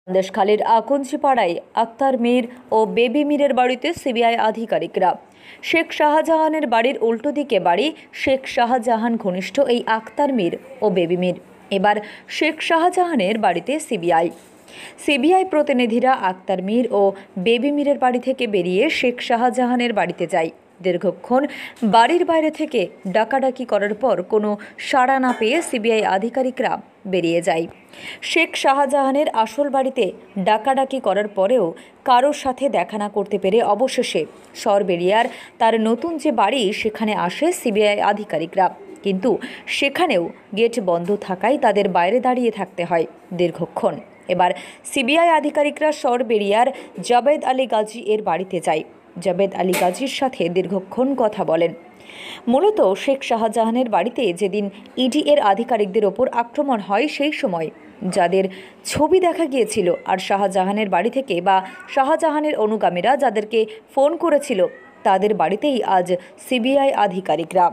সন্দেশখালীর আকঞ্চিপাড়ায় আক্তার মীর ও বেবি মীরের বাড়িতে সিবিআই আধিকারিকরা। শেখ শাহজাহানের বাড়ির উল্টো দিকে বাড়ি শেখ শাহজাহান ঘনিষ্ঠ এই আক্তার মীর ও বেবি মীর। এবার শেখ শাহজাহানের বাড়িতে সিবিআই প্রতিনিধিরা আক্তার মীর ও বেবি মীরের বাড়ি থেকে বেরিয়ে শেখ শাহজাহানের বাড়িতে যায়। দীর্ঘক্ষণ বাড়ির বাইরে থেকে ডাকাডাকি করার পর কোনো সাড়া না পেয়ে সিবিআই আধিকারিকরা বেরিয়ে যায়। শেখ শাহজাহানের আসল বাড়িতে ডাকাডাকি করার পরেও কারোর সাথে দেখা না করতে পেরে অবশেষে সরবেরিয়ার তার নতুন যে বাড়ি সেখানে আসে সিবিআই আধিকারিকরা, কিন্তু সেখানেও গেট বন্ধ থাকায় তাদের বাইরে দাঁড়িয়ে থাকতে হয় দীর্ঘক্ষণ। এবার সিবিআই আধিকারিকরা সরবেরিয়ার জাবেদ আলী গাজী এর বাড়িতে যায়। জাবেদ আলী গাজীর সাথে দীর্ঘক্ষণ কথা বলেন। মূলত শেখ শাহজাহানের বাড়িতে যেদিন ইডি এর আধিকারিকদের ওপর আক্রমণ হয় সেই সময় যাদের ছবি দেখা গিয়েছিল আর শাহজাহানের বাড়ি থেকে বা শাহজাহানের অনুগামীরা যাদেরকে ফোন করেছিল তাদের বাড়িতেই আজ সিবিআই আধিকারিকরা।